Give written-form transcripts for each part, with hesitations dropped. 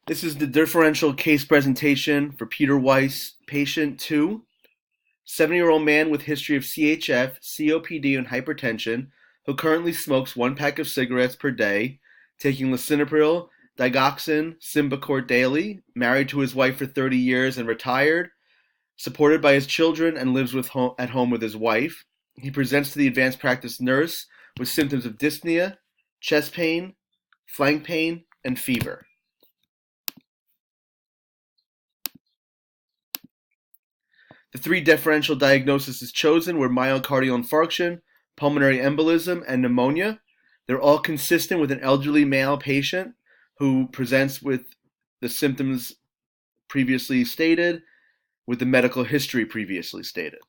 This is the differential case presentation for Peter Weiss, patient 2, 70-year-old man with history of CHF, COPD, and hypertension, who currently smokes 1 pack of cigarettes per day, taking lisinopril, digoxin, Symbicort daily, married to his wife for 30 years and retired, supported by his children and lives at home with his wife. He presents to the advanced practice nurse with symptoms of dyspnea, chest pain, flank pain, and fever. The 3 differential diagnoses chosen were myocardial infarction, pulmonary embolism, and pneumonia. They're all consistent with an elderly male patient who presents with the symptoms previously stated, with the medical history previously stated.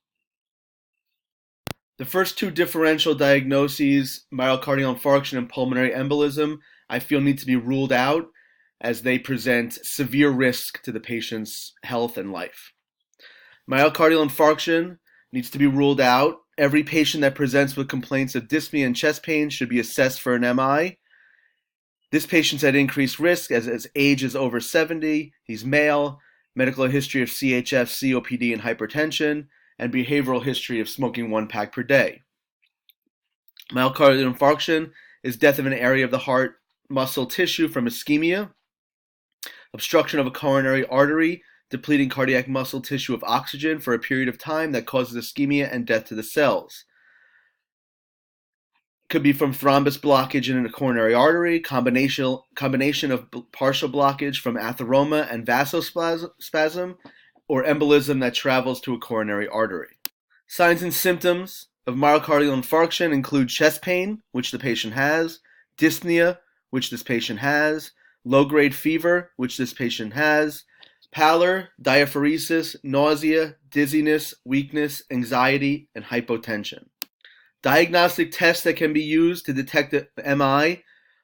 The first 2 differential diagnoses, myocardial infarction and pulmonary embolism, I feel need to be ruled out as they present severe risk to the patient's health and life. Myocardial infarction needs to be ruled out. Every patient that presents with complaints of dyspnea and chest pain should be assessed for an MI. This patient's at increased risk as his age is over 70, he's male, medical history of CHF, COPD, and hypertension, and behavioral history of smoking 1 pack per day. Myocardial infarction is death of an area of the heart muscle tissue from ischemia, obstruction of a coronary artery, depleting cardiac muscle tissue of oxygen for a period of time that causes ischemia and death to the cells. Could be from thrombus blockage in a coronary artery, combination of partial blockage from atheroma and vasospasm, or embolism that travels to a coronary artery. Signs and symptoms of myocardial infarction include chest pain, which the patient has, dyspnea, which this patient has, low-grade fever, which this patient has, pallor, diaphoresis, nausea, dizziness, weakness, anxiety, and hypotension. Diagnostic tests that can be used to detect the MI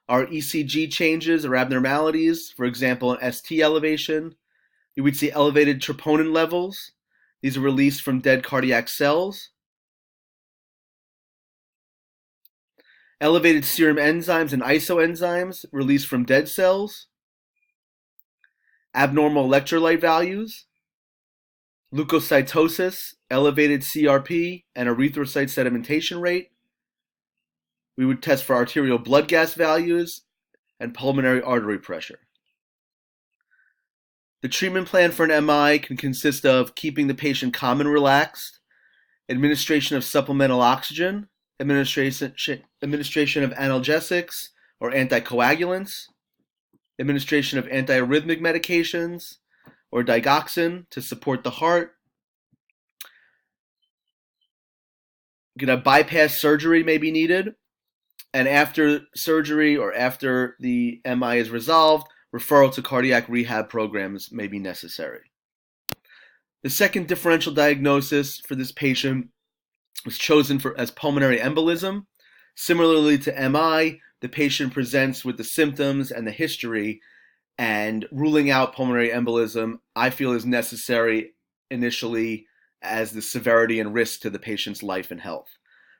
are ECG changes or abnormalities, for example, an ST elevation. You would see elevated troponin levels. These are released from dead cardiac cells. Elevated serum enzymes and isoenzymes released from dead cells. Abnormal electrolyte values, leukocytosis, elevated CRP, and erythrocyte sedimentation rate. We would test for arterial blood gas values and pulmonary artery pressure. The treatment plan for an MI can consist of keeping the patient calm and relaxed, administration of supplemental oxygen, administration of analgesics or anticoagulants, administration of antiarrhythmic medications or digoxin to support the heart. Bypass surgery may be needed, and after surgery or after the MI is resolved, referral to cardiac rehab programs may be necessary. The second differential diagnosis for this patient was chosen as pulmonary embolism. Similarly to MI, the patient presents with the symptoms and the history, and ruling out pulmonary embolism, I feel, is necessary initially as the severity and risk to the patient's life and health.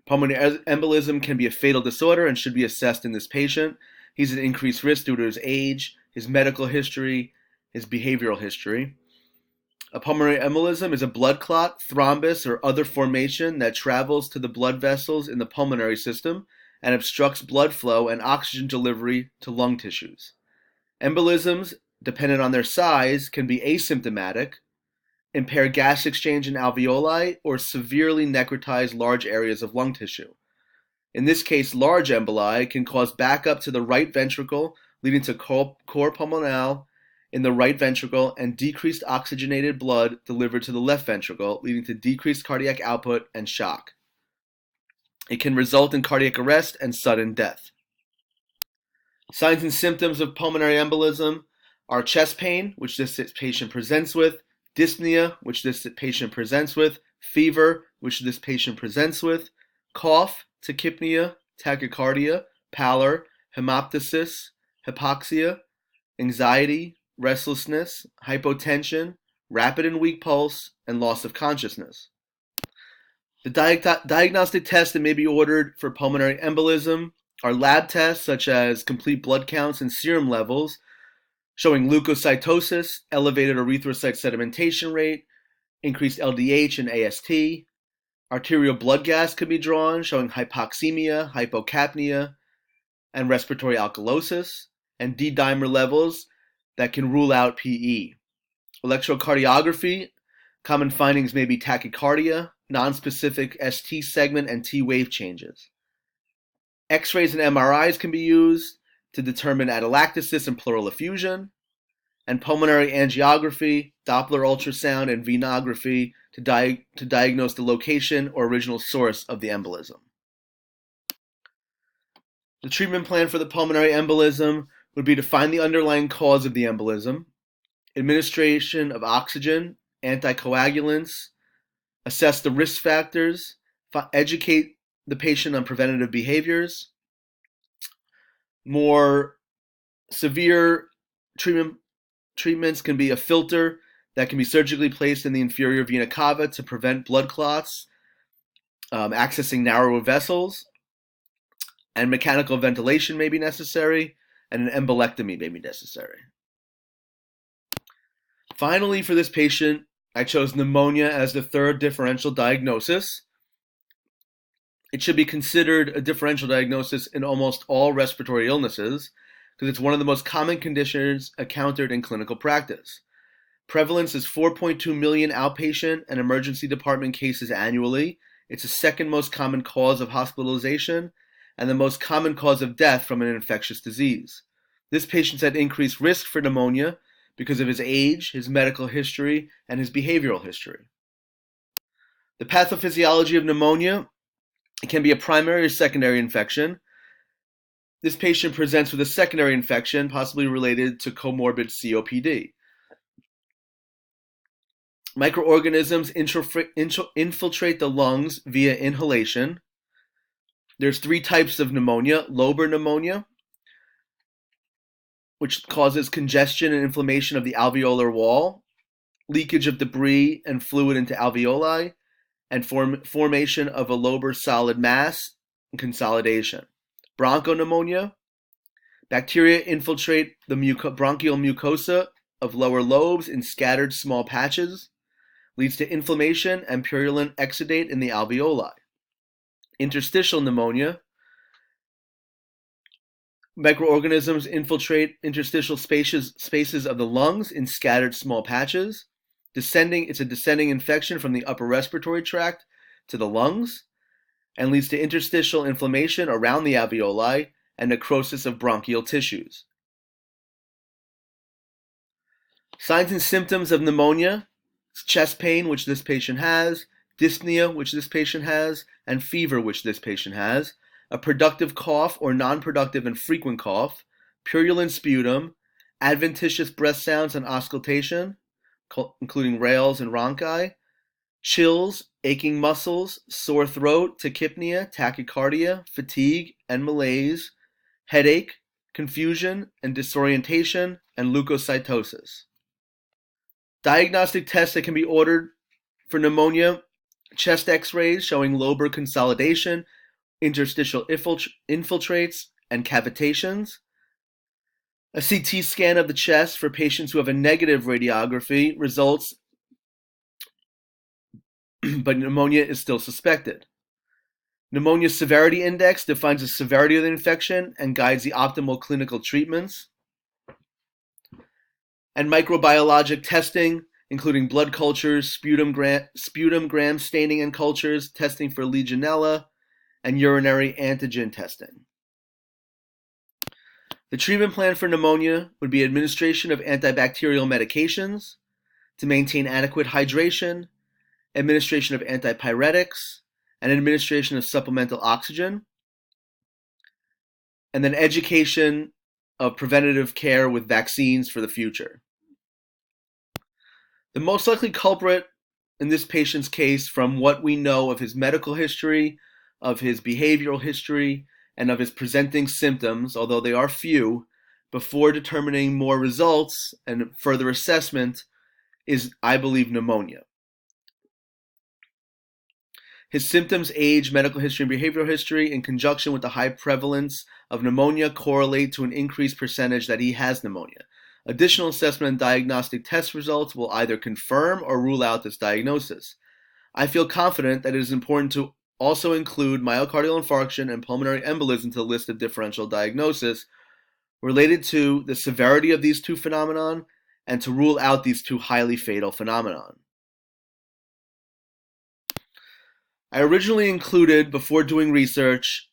Pulmonary embolism can be a fatal disorder and should be assessed in this patient. He's at increased risk due to his age, his medical history, his behavioral history. A pulmonary embolism is a blood clot, thrombus, or other formation that travels to the blood vessels in the pulmonary system and obstructs blood flow and oxygen delivery to lung tissues. Embolisms, dependent on their size, can be asymptomatic, impair gas exchange in alveoli, or severely necrotize large areas of lung tissue. In this case, large emboli can cause backup to the right ventricle, leading to cor pulmonale in the right ventricle and decreased oxygenated blood delivered to the left ventricle, leading to decreased cardiac output and shock. It can result in cardiac arrest and sudden death. Signs and symptoms of pulmonary embolism are chest pain, which this patient presents with, dyspnea, which this patient presents with, fever, which this patient presents with, cough, tachypnea, tachycardia, pallor, hemoptysis, hypoxia, anxiety, restlessness, hypotension, rapid and weak pulse, and loss of consciousness. The diagnostic tests that may be ordered for pulmonary embolism are lab tests such as complete blood counts and serum levels, showing leukocytosis, elevated erythrocyte sedimentation rate, increased LDH and AST. Arterial blood gas could be drawn, showing hypoxemia, hypocapnia, and respiratory alkalosis, and D-dimer levels that can rule out PE. Electrocardiography, common findings may be tachycardia, nonspecific ST segment and T wave changes. X-rays and MRIs can be used to determine atelectasis and pleural effusion, and pulmonary angiography, Doppler ultrasound, and venography to diagnose the location or original source of the embolism. The treatment plan for the pulmonary embolism would be to find the underlying cause of the embolism, administration of oxygen, anticoagulants, assess the risk factors, educate the patient on preventative behaviors. More severe treatments can be a filter that can be surgically placed in the inferior vena cava to prevent blood clots, accessing narrower vessels, and mechanical ventilation may be necessary, and an embolectomy may be necessary. Finally, for this patient, I chose pneumonia as the third differential diagnosis. It should be considered a differential diagnosis in almost all respiratory illnesses because it's one of the most common conditions encountered in clinical practice. Prevalence is 4.2 million outpatient and emergency department cases annually. It's the second most common cause of hospitalization and the most common cause of death from an infectious disease. This patient's at increased risk for pneumonia because of his age, his medical history, and his behavioral history. The pathophysiology of pneumonia, it can be a primary or secondary infection. This patient presents with a secondary infection, possibly related to comorbid COPD. Microorganisms infiltrate the lungs via inhalation. There's three types of pneumonia: lobar pneumonia, which causes congestion and inflammation of the alveolar wall, leakage of debris and fluid into alveoli, and formation of a lobar solid mass and consolidation. Bronchopneumonia, bacteria infiltrate the bronchial mucosa of lower lobes in scattered small patches, leads to inflammation and purulent exudate in the alveoli. Interstitial pneumonia, microorganisms infiltrate interstitial spaces of the lungs in scattered small patches. It's a descending infection from the upper respiratory tract to the lungs and leads to interstitial inflammation around the alveoli and necrosis of bronchial tissues. Signs and symptoms of pneumonia: chest pain, which this patient has, dyspnea, which this patient has, and fever, which this patient has, a productive cough or non-productive and frequent cough, purulent sputum, adventitious breath sounds and auscultation, including rales and rhonchi, chills, aching muscles, sore throat, tachypnea, tachycardia, fatigue, and malaise, headache, confusion and disorientation, and leukocytosis. Diagnostic tests that can be ordered for pneumonia: chest x-rays showing lobar consolidation, interstitial infiltrates, and cavitations. A CT scan of the chest for patients who have a negative radiography results, but pneumonia is still suspected. Pneumonia Severity Index defines the severity of the infection and guides the optimal clinical treatments. And microbiologic testing, including blood cultures, sputum gram staining and cultures, testing for Legionella, and urinary antigen testing. The treatment plan for pneumonia would be administration of antibacterial medications to maintain adequate hydration, administration of antipyretics, and administration of supplemental oxygen, and then education of preventative care with vaccines for the future. The most likely culprit in this patient's case, from what we know of his medical history, of his behavioral history, and of his presenting symptoms, although they are few, before determining more results and further assessment, is, I believe, pneumonia. His symptoms, age, medical history, and behavioral history, in conjunction with the high prevalence of pneumonia, correlate to an increased percentage that he has pneumonia. Additional assessment and diagnostic test results will either confirm or rule out this diagnosis. I feel confident that it is important to also include myocardial infarction and pulmonary embolism to the list of differential diagnosis related to the severity of these two phenomenon and to rule out these two highly fatal phenomenon. I originally included, before doing research,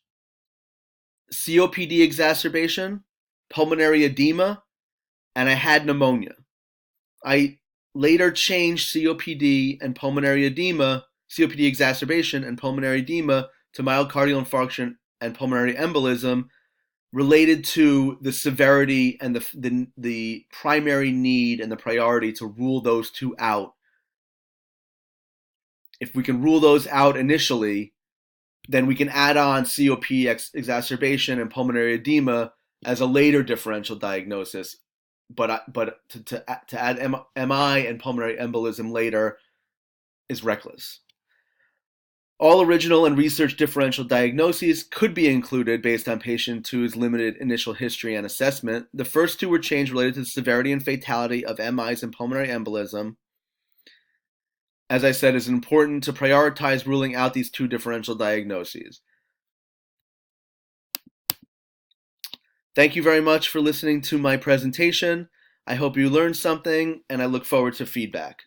COPD exacerbation, pulmonary edema, and I had pneumonia. I later changed COPD exacerbation and pulmonary edema to myocardial infarction and pulmonary embolism related to the severity and the primary need and the priority to rule those two out. If we can rule those out initially, then we can add on COPD exacerbation and pulmonary edema as a later differential diagnosis. But to add MI and pulmonary embolism later is reckless. All original and research differential diagnoses could be included based on patient 2's limited initial history and assessment. The first two were changed related to the severity and fatality of MIs and pulmonary embolism. As I said, it's important to prioritize ruling out these two differential diagnoses. Thank you very much for listening to my presentation. I hope you learned something, and I look forward to feedback.